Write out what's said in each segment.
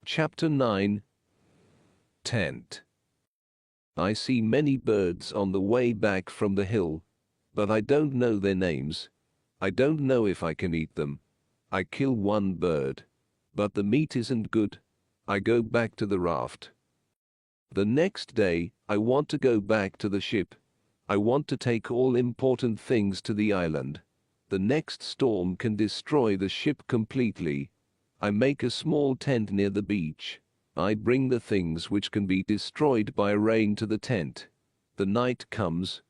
Chapter 9. Tent. I see many birds on the way back from the hill, but I don't know their names. I don't know if I can eat them. I kill one bird, but the meat isn't good. I go back to the raft. The next day, I want to go back to the ship. I want to take all important things to the island. The next storm can destroy the ship completely. I make a small tent near the beach. I bring the things which can be destroyed by rain to the tent. The night comes.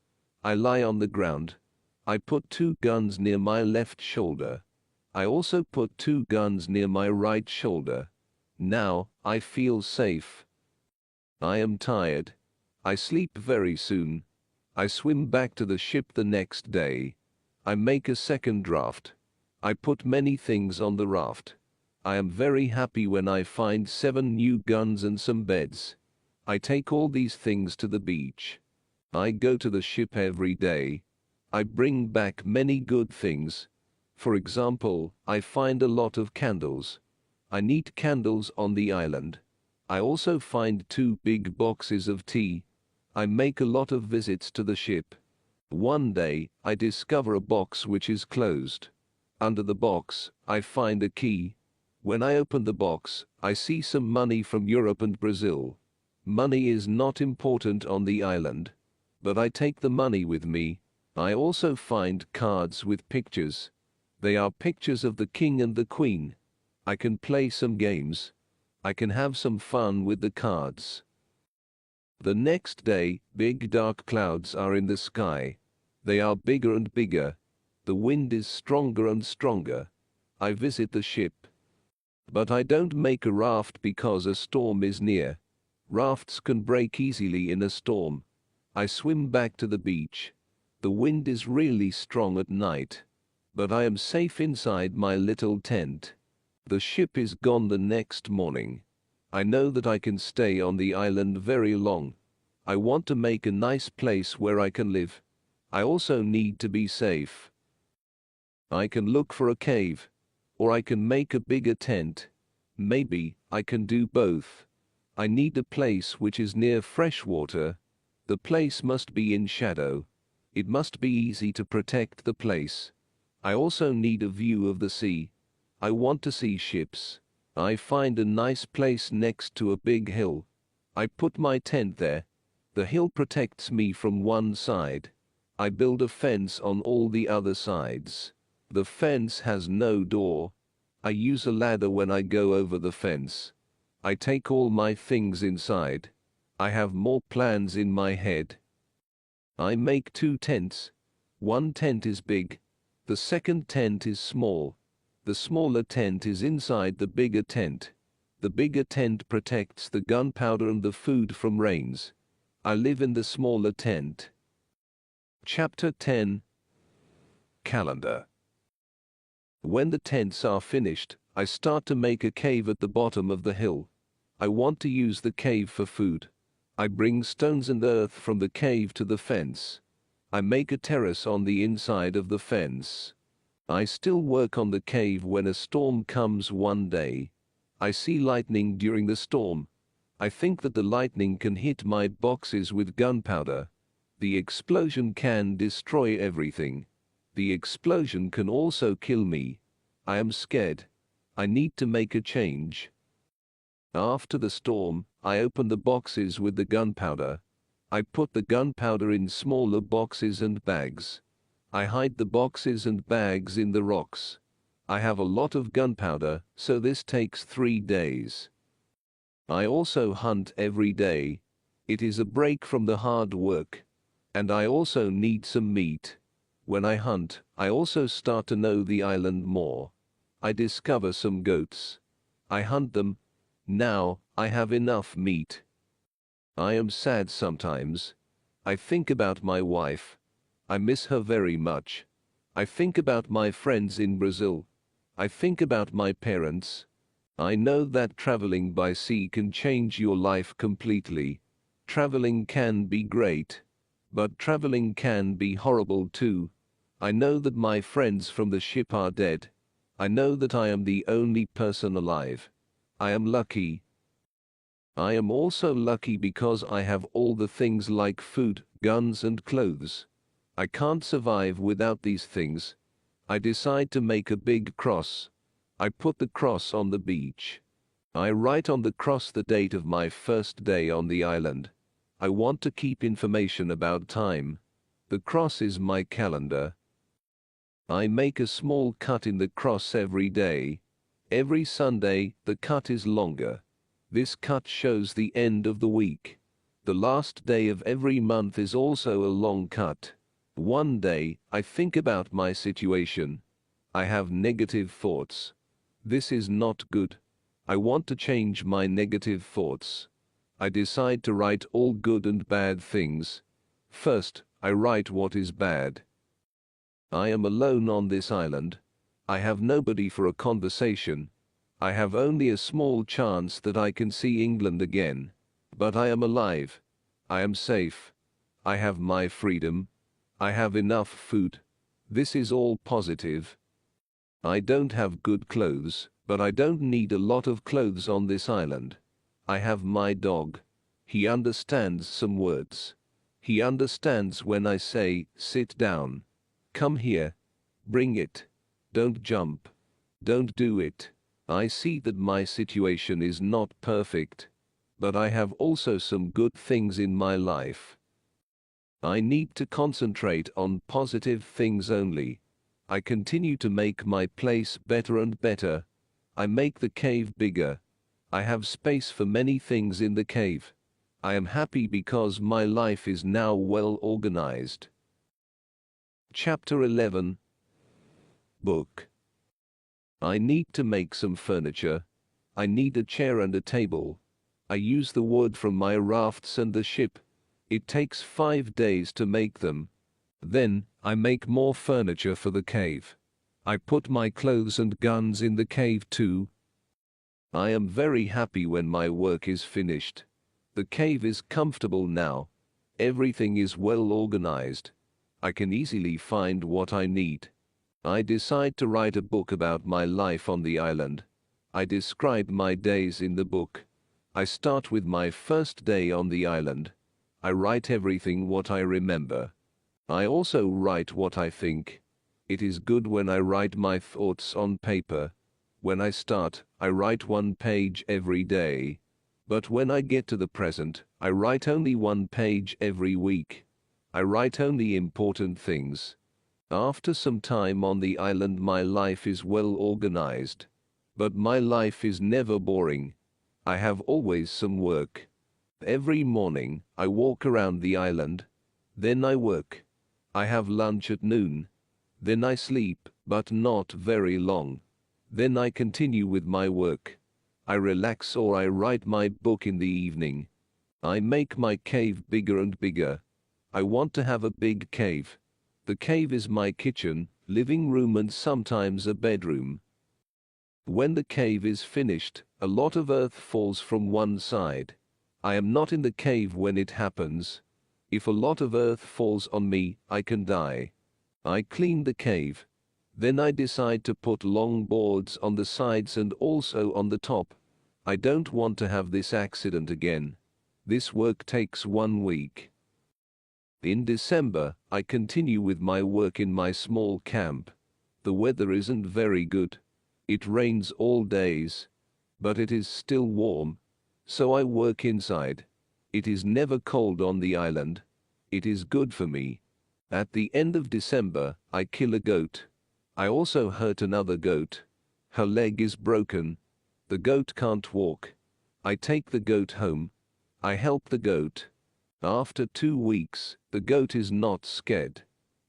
I lie on the ground. I put 2 guns near my left shoulder. I also put 2 guns near my right shoulder. Now, I feel safe. I am tired. I sleep very soon. I swim back to the ship the next day. I make a second raft. I put many things on the raft. I am very happy when I find 7 new guns and some beds. I take all these things to the beach. I go to the ship every day. I bring back many good things. For example, I find a lot of candles. I need candles on the island. I also find 2 big boxes of tea. I make a lot of visits to the ship. One day, I discover a box which is closed. Under the box, I find a key. When I open the box, I see some money from Europe and Brazil. Money is not important on the island, but I take the money with me. I also find cards with pictures. They are pictures of the king and the queen. I can play some games. I can have some fun with the cards. The next day, big dark clouds are in the sky. They are bigger and bigger. The wind is stronger and stronger. I visit the ship. But I don't make a raft because a storm is near. Rafts can break easily in a storm. I swim back to the beach. The wind is really strong at night. But I am safe inside my little tent. The ship is gone the next morning. I know that I can stay on the island very long. I want to make a nice place where I can live. I also need to be safe. I can look for a cave, or I can make a bigger tent. Maybe I can do both. I need a place which is near fresh water. The place must be in shadow. It must be easy to protect the place. I also need a view of the sea. I want to see ships. I find a nice place next to a big hill. I put my tent there. The hill protects me from one side. I build a fence on all the other sides. The fence has no door. I use a ladder when I go over the fence. I take all my things inside. I have more plans in my head. I make 2 tents. One tent is big. The second tent is small. The smaller tent is inside the bigger tent. The bigger tent protects the gunpowder and the food from rains. I live in the smaller tent. Chapter 10. Calendar. When the tents are finished, I start to make a cave at the bottom of the hill. I want to use the cave for food. I bring stones and earth from the cave to the fence. I make a terrace on the inside of the fence. I still work on the cave when a storm comes one day. I see lightning during the storm. I think that the lightning can hit my boxes with gunpowder. The explosion can destroy everything. The explosion can also kill me. I am scared. I need to make a change. After the storm, I open the boxes with the gunpowder. I put the gunpowder in smaller boxes and bags. I hide the boxes and bags in the rocks. I have a lot of gunpowder, so this takes 3 days. I also hunt every day. It is a break from the hard work. And I also need some meat. When I hunt, I also start to know the island more. I discover some goats. I hunt them. Now, I have enough meat. I am sad sometimes. I think about my wife. I miss her very much. I think about my friends in Brazil. I think about my parents. I know that traveling by sea can change your life completely. Traveling can be great, but traveling can be horrible too. I know that my friends from the ship are dead. I know that I am the only person alive. I am lucky. I am also lucky because I have all the things like food, guns and clothes. I can't survive without these things. I decide to make a big cross. I put the cross on the beach. I write on the cross the date of my first day on the island. I want to keep information about time. The cross is my calendar. I make a small cut in the cross every day. Every Sunday, the cut is longer. This cut shows the end of the week. The last day of every month is also a long cut. One day, I think about my situation. I have negative thoughts. This is not good. I want to change my negative thoughts. I decide to write all good and bad things. First, I write what is bad. I am alone on this island. I have nobody for a conversation. I have only a small chance that I can see England again. But I am alive. I am safe. I have my freedom. I have enough food. This is all positive. I don't have good clothes, but I don't need a lot of clothes on this island. I have my dog. He understands some words. He understands when I say, sit down. Come here. Bring it. Don't jump. Don't do it. I see that my situation is not perfect, but I have also some good things in my life. I need to concentrate on positive things only. I continue to make my place better and better. I make the cave bigger. I have space for many things in the cave. I am happy because my life is now well organized. Chapter 11. Book. I need to make some furniture. I need a chair and a table. I use the wood from my rafts and the ship. It takes 5 days to make them. Then, I make more furniture for the cave. I put my clothes and guns in the cave too. I am very happy when my work is finished. The cave is comfortable now. Everything is well organized. I can easily find what I need. I decide to write a book about my life on the island. I describe my days in the book. I start with my first day on the island. I write everything what I remember. I also write what I think. It is good when I write my thoughts on paper. When I start, I write 1 page every day. But when I get to the present, I write only 1 page every week. I write only important things. After some time on the island, my life is well organized. But my life is never boring. I have always some work. Every morning, I walk around the island. Then I work. I have lunch at noon. Then I sleep, but not very long. Then I continue with my work. I relax or I write my book in the evening. I make my cave bigger and bigger. I want to have a big cave. The cave is my kitchen, living room and sometimes a bedroom. When the cave is finished, a lot of earth falls from one side. I am not in the cave when it happens. If a lot of earth falls on me, I can die. I clean the cave. Then I decide to put long boards on the sides and also on the top. I don't want to have this accident again. This work takes 1 week. In December, I continue with my work in my small camp. The weather isn't very good. It rains all days. But it is still warm. So I work inside. It is never cold on the island. It is good for me. At the end of December, I kill a goat. I also hurt another goat. Her leg is broken. The goat can't walk. I take the goat home. I help the goat. After 2 weeks, the goat is not scared.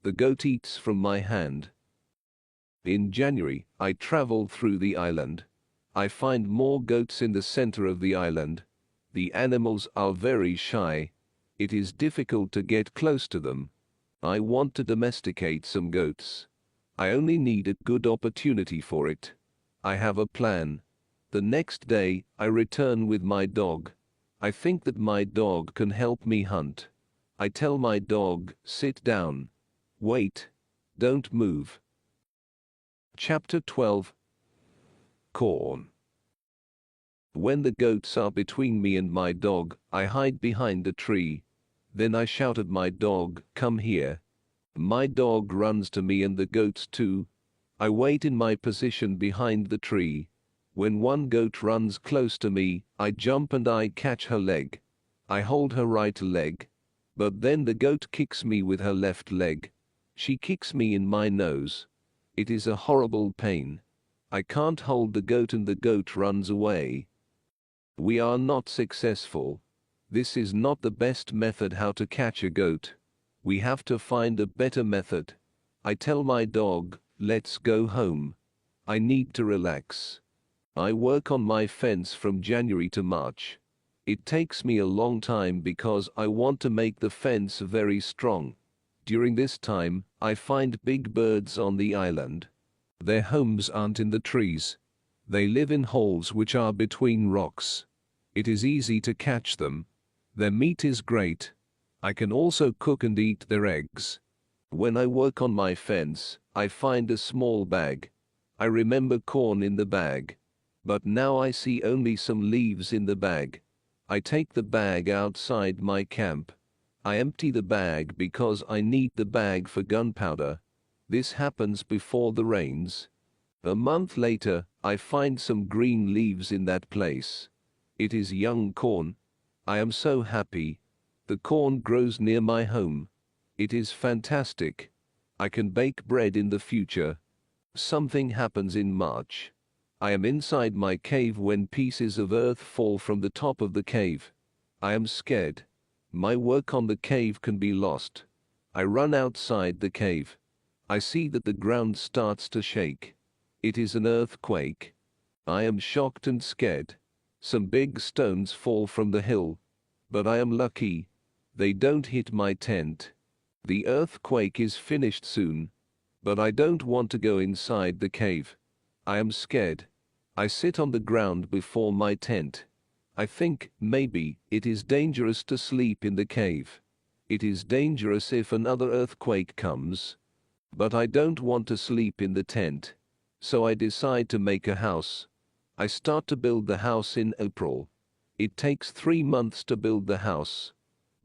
The goat eats from my hand. In January, I travel through the island. I find more goats in the center of the island. The animals are very shy. It is difficult to get close to them. I want to domesticate some goats. I only need a good opportunity for it. I have a plan. The next day, I return with my dog. I think that my dog can help me hunt. I tell my dog, sit down. Wait. Don't move. Chapter 12. Corn. When the goats are between me and my dog, I hide behind a tree. Then I shout at my dog, "Come here." My dog runs to me and the goats too. I wait in my position behind the tree. When one goat runs close to me, I jump and I catch her leg. I hold her right leg. But then the goat kicks me with her left leg. She kicks me in my nose. It is a horrible pain. I can't hold the goat and the goat runs away. We are not successful. This is not the best method how to catch a goat. We have to find a better method. I tell my dog, "Let's go home. I need to relax." I work on my fence from January to March. It takes me a long time because I want to make the fence very strong. During this time, I find big birds on the island. Their homes aren't in the trees. They live in holes which are between rocks. It is easy to catch them. Their meat is great. I can also cook and eat their eggs. When I work on my fence, I find a small bag. I remember corn in the bag. But now I see only some leaves in the bag. I take the bag outside my camp. I empty the bag because I need the bag for gunpowder. This happens before the rains. A month later, I find some green leaves in that place. It is young corn. I am so happy. The corn grows near my home. It is fantastic. I can bake bread in the future. Something happens in March. I am inside my cave when pieces of earth fall from the top of the cave. I am scared. My work on the cave can be lost. I run outside the cave. I see that the ground starts to shake. It is an earthquake. I am shocked and scared. Some big stones fall from the hill. But I am lucky. They don't hit my tent. The earthquake is finished soon. But I don't want to go inside the cave. I am scared. I sit on the ground before my tent. I think, maybe, it is dangerous to sleep in the cave. It is dangerous if another earthquake comes. But I don't want to sleep in the tent. So I decide to make a house. I start to build the house in April. It takes 3 months to build the house.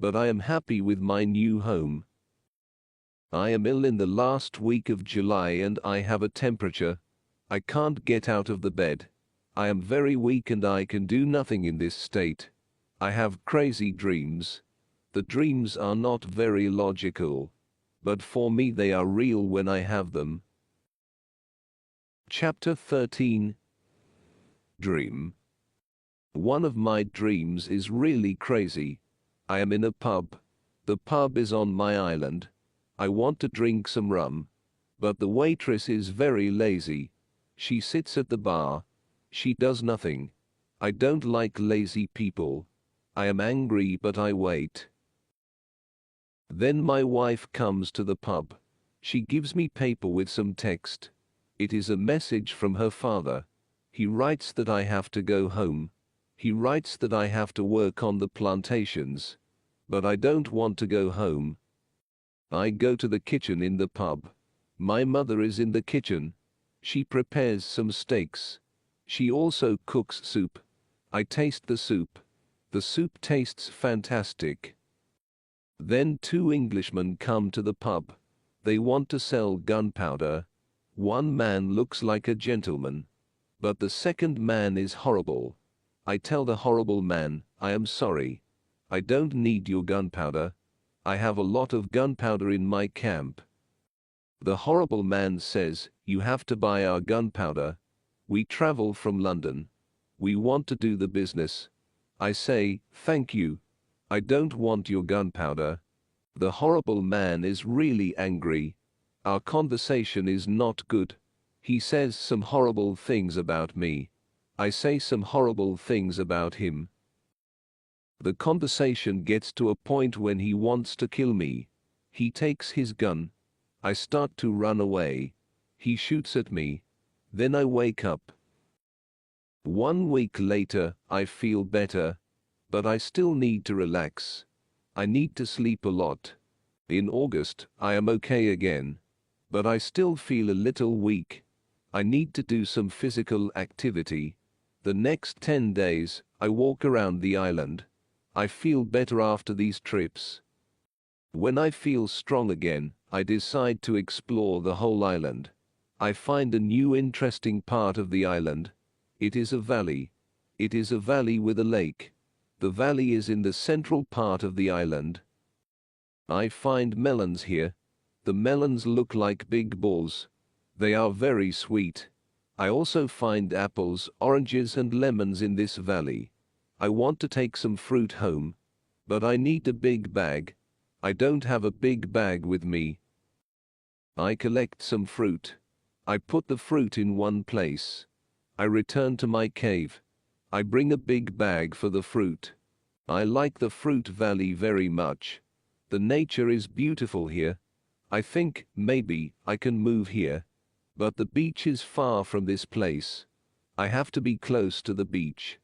But I am happy with my new home. I am ill in the last week of July and I have a temperature. I can't get out of the bed. I am very weak and I can do nothing in this state. I have crazy dreams. The dreams are not very logical. But for me they are real when I have them. Chapter 13. Dream. One of my dreams is really crazy. I am in a pub. The pub is on my island. I want to drink some rum. But the waitress is very lazy. She sits at the bar. She does nothing. I don't like lazy people. I am angry but I wait. Then my wife comes to the pub. She gives me paper with some text. It is a message from her father. He writes that I have to go home. He writes that I have to work on the plantations. But I don't want to go home. I go to the kitchen in the pub. My mother is in the kitchen. She prepares some steaks. She also cooks soup. I taste the soup. The soup tastes fantastic. Then 2 Englishmen come to the pub. They want to sell gunpowder. One man looks like a gentleman. But the second man is horrible. I tell the horrible man, "I am sorry. I don't need your gunpowder. I have a lot of gunpowder in my camp." The horrible man says, "You have to buy our gunpowder. We travel from London. We want to do the business." I say, "Thank you. I don't want your gunpowder." The horrible man is really angry. Our conversation is not good. He says some horrible things about me. I say some horrible things about him. The conversation gets to a point when he wants to kill me. He takes his gun. I start to run away. He shoots at me. Then I wake up. 1 week later, I feel better. But I still need to relax. I need to sleep a lot. In August, I am okay again. But I still feel a little weak. I need to do some physical activity. The next 10 days, I walk around the island. I feel better after these trips. When I feel strong again, I decide to explore the whole island. I find a new interesting part of the island. It is a valley. It is a valley with a lake. The valley is in the central part of the island. I find melons here. The melons look like big balls. They are very sweet. I also find apples, oranges and lemons in this valley. I want to take some fruit home, but I need a big bag. I don't have a big bag with me. I collect some fruit. I put the fruit in one place. I return to my cave. I bring a big bag for the fruit. I like the fruit valley very much. The nature is beautiful here. I think maybe I can move here. But the beach is far from this place. I have to be close to the beach.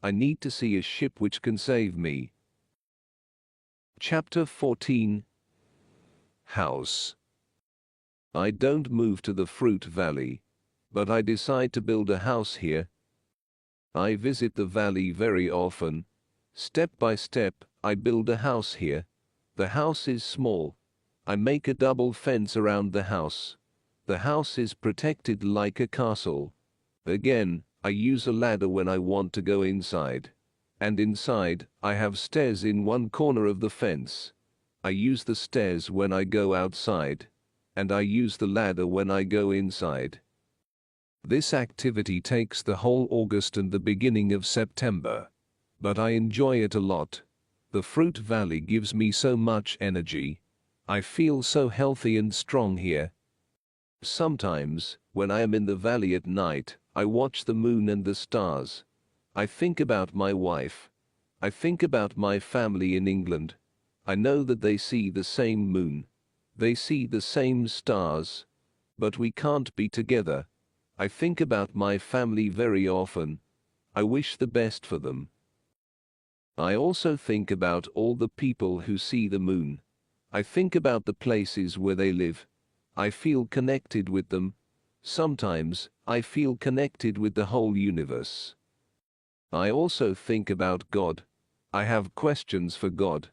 I need to see a ship which can save me. Chapter 14. House. I don't move to the fruit valley, but I decide to build a house here. I visit the valley very often. Step by step, I build a house here. The house is small. I make a double fence around the house. The house is protected like a castle. Again, I use a ladder when I want to go inside. And inside, I have stairs in one corner of the fence. I use the stairs when I go outside. And I use the ladder when I go inside. This activity takes the whole August and the beginning of September. But I enjoy it a lot. The fruit valley gives me so much energy. I feel so healthy and strong here. Sometimes, when I am in the valley at night, I watch the moon and the stars. I think about my wife. I think about my family in England. I know that they see the same moon. They see the same stars. But we can't be together. I think about my family very often. I wish the best for them. I also think about all the people who see the moon. I think about the places where they live. I feel connected with them. Sometimes, I feel connected with the whole universe. I also think about God. I have questions for God.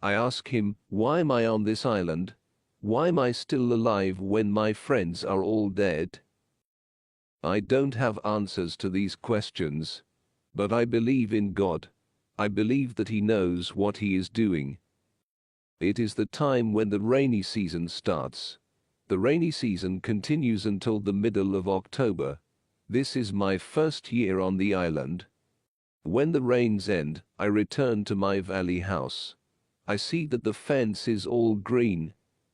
I ask him, why am I on this island? Why am I still alive when my friends are all dead? I don't have answers to these questions. But I believe in God. I believe that he knows what he is doing. It is the time when the rainy season starts. The rainy season continues until the middle of October. This is my first year on the island. When the rains end, I return to my valley house. I see that the fence is all green.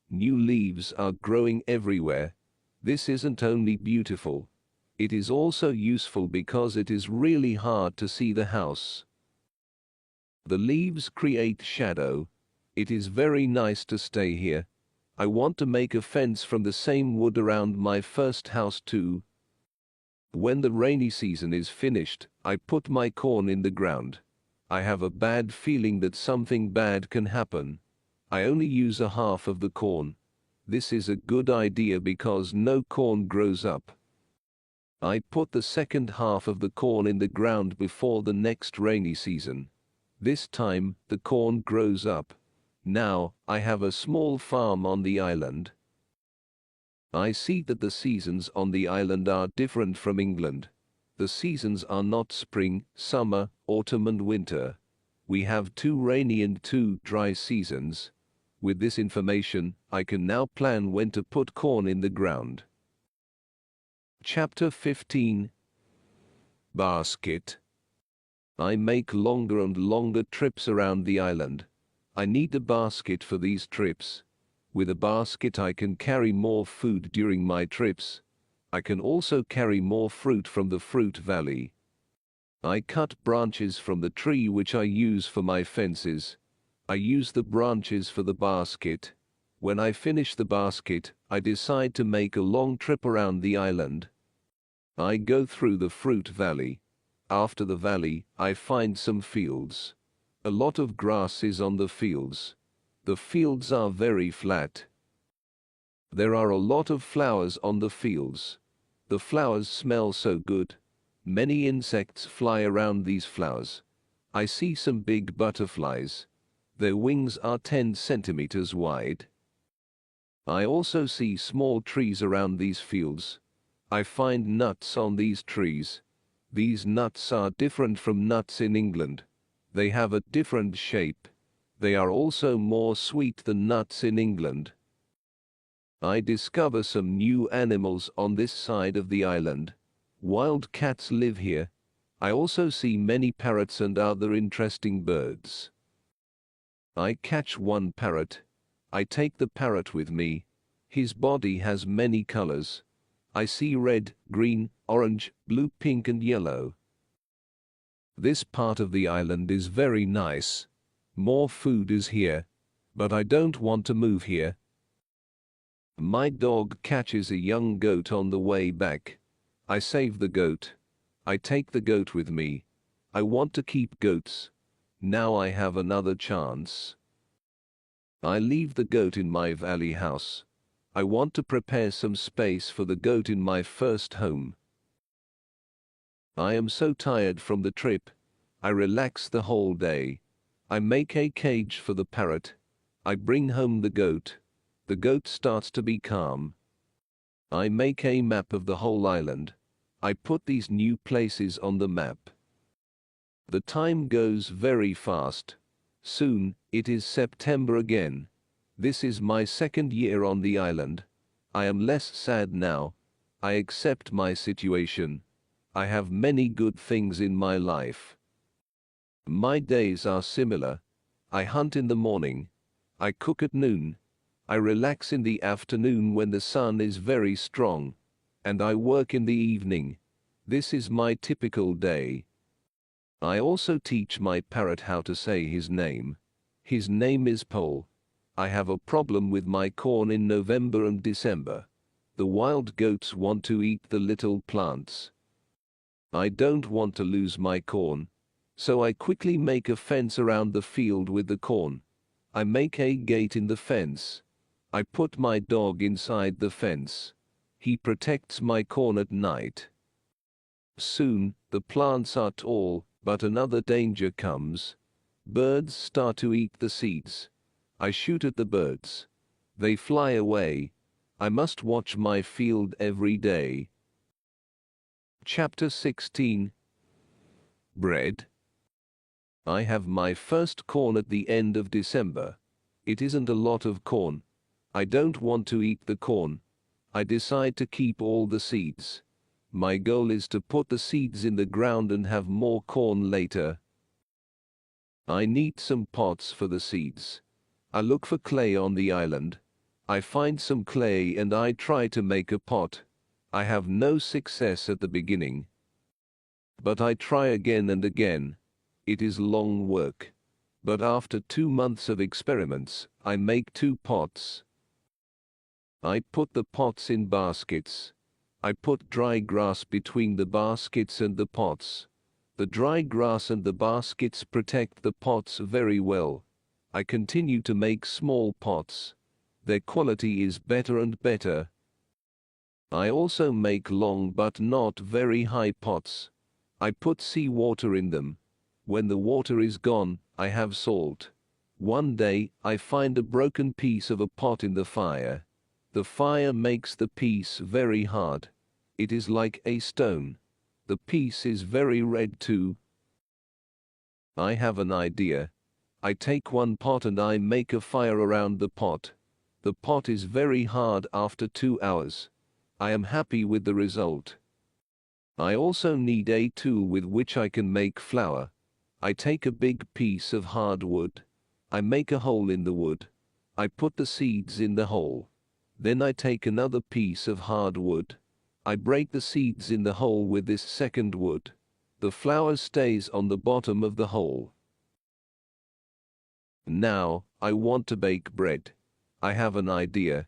New leaves are growing everywhere. This isn't only beautiful. It is also useful because it is really hard to see the house. The leaves create shadow. It is very nice to stay here. I want to make a fence from the same wood around my first house too. When the rainy season is finished, I put my corn in the ground. I have a bad feeling that something bad can happen. I only use a half of the corn. This is a good idea because no corn grows up. I put the second half of the corn in the ground before the next rainy season. This time, the corn grows up. Now, I have a small farm on the island. I see that the seasons on the island are different from England. The seasons are not spring, summer, autumn and winter. We have 2 rainy and 2 dry seasons. With this information, I can now plan when to put corn in the ground. Chapter 15. Basket. I make longer and longer trips around the island. I need a basket for these trips. With a basket I can carry more food during my trips. I can also carry more fruit from the fruit valley. I cut branches from the tree which I use for my fences. I use the branches for the basket. When I finish the basket, I decide to make a long trip around the island. I go through the fruit valley. After the valley, I find some fields. A lot of grass is on the fields. The fields are very flat. There are a lot of flowers on the fields. The flowers smell so good. Many insects fly around these flowers. I see some big butterflies. Their wings are 10 centimeters wide. I also see small trees around these fields. I find nuts on these trees. These nuts are different from nuts in England. They have a different shape. They are also more sweet than nuts in England. I discover some new animals on this side of the island. Wild cats live here. I also see many parrots and other interesting birds. I catch one parrot. I take the parrot with me. His body has many colors. I see red, green, orange, blue, pink and yellow. This part of the island is very nice. More food is here, but I don't want to move here. My dog catches a young goat on the way back. I save the goat. I take the goat with me. I want to keep goats. Now I have another chance. I leave the goat in my valley house. I want to prepare some space for the goat in my first home. I am so tired from the trip. I relax the whole day. I make a cage for the parrot. I bring home the goat. The goat starts to be calm. I make a map of the whole island. I put these new places on the map. The time goes very fast. Soon, it is September again. This is my second year on the island. I am less sad now. I accept my situation. I have many good things in my life. My days are similar. I hunt in the morning. I cook at noon. I relax in the afternoon when the sun is very strong. And I work in the evening. This is my typical day. I also teach my parrot how to say his name. His name is Paul. I have a problem with my corn in November and December. The wild goats want to eat the little plants. I don't want to lose my corn. So I quickly make a fence around the field with the corn. I make a gate in the fence. I put my dog inside the fence. He protects my corn at night. Soon, the plants are tall, but another danger comes. Birds start to eat the seeds. I shoot at the birds. They fly away. I must watch my field every day. Chapter 16. Bread. I have my first corn at the end of December. It isn't a lot of corn. I don't want to eat the corn. I decide to keep all the seeds. My goal is to put the seeds in the ground and have more corn later. I need some pots for the seeds. I look for clay on the island. I find some clay and I try to make a pot. I have no success at the beginning. But I try again and again. It is long work. But after 2 months of experiments, I make 2 pots. I put the pots in baskets. I put dry grass between the baskets and the pots. The dry grass and the baskets protect the pots very well. I continue to make small pots. Their quality is better and better. I also make long but not very high pots. I put seawater in them. When the water is gone, I have salt. One day, I find a broken piece of a pot in the fire. The fire makes the piece very hard. It is like a stone. The piece is very red too. I have an idea. I take one pot and I make a fire around the pot. The pot is very hard after 2 hours. I am happy with the result. I also need a tool with which I can make flour. I take a big piece of hard wood. I make a hole in the wood. I put the seeds in the hole. Then I take another piece of hard wood. I break the seeds in the hole with this second wood. The flour stays on the bottom of the hole. Now, I want to bake bread. I have an idea.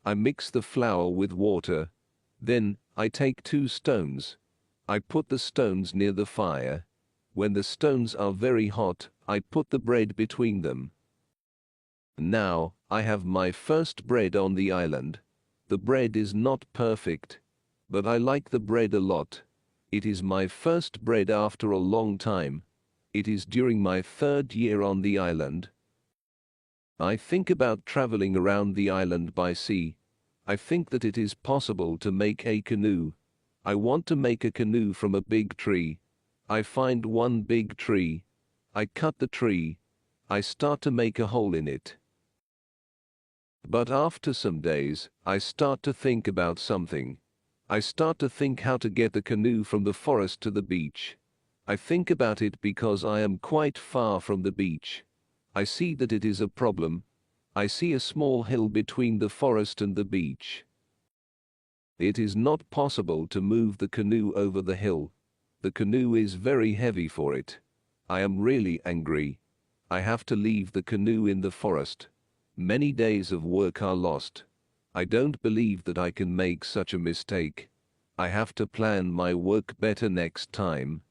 I mix the flour with water. Then, I take 2 stones. I put the stones near the fire. When the stones are very hot, I put the bread between them. Now, I have my first bread on the island. The bread is not perfect, but I like the bread a lot. It is my first bread after a long time. It is during my 3rd year on the island. I think about traveling around the island by sea. I think that it is possible to make a canoe. I want to make a canoe from a big tree. I find one big tree. I cut the tree. I start to make a hole in it. But after some days, I start to think about something. I start to think how to get the canoe from the forest to the beach. I think about it because I am quite far from the beach. I see that it is a problem. I see a small hill between the forest and the beach. It is not possible to move the canoe over the hill. The canoe is very heavy for it. I am really angry. I have to leave the canoe in the forest. Many days of work are lost. I don't believe that I can make such a mistake. I have to plan my work better next time.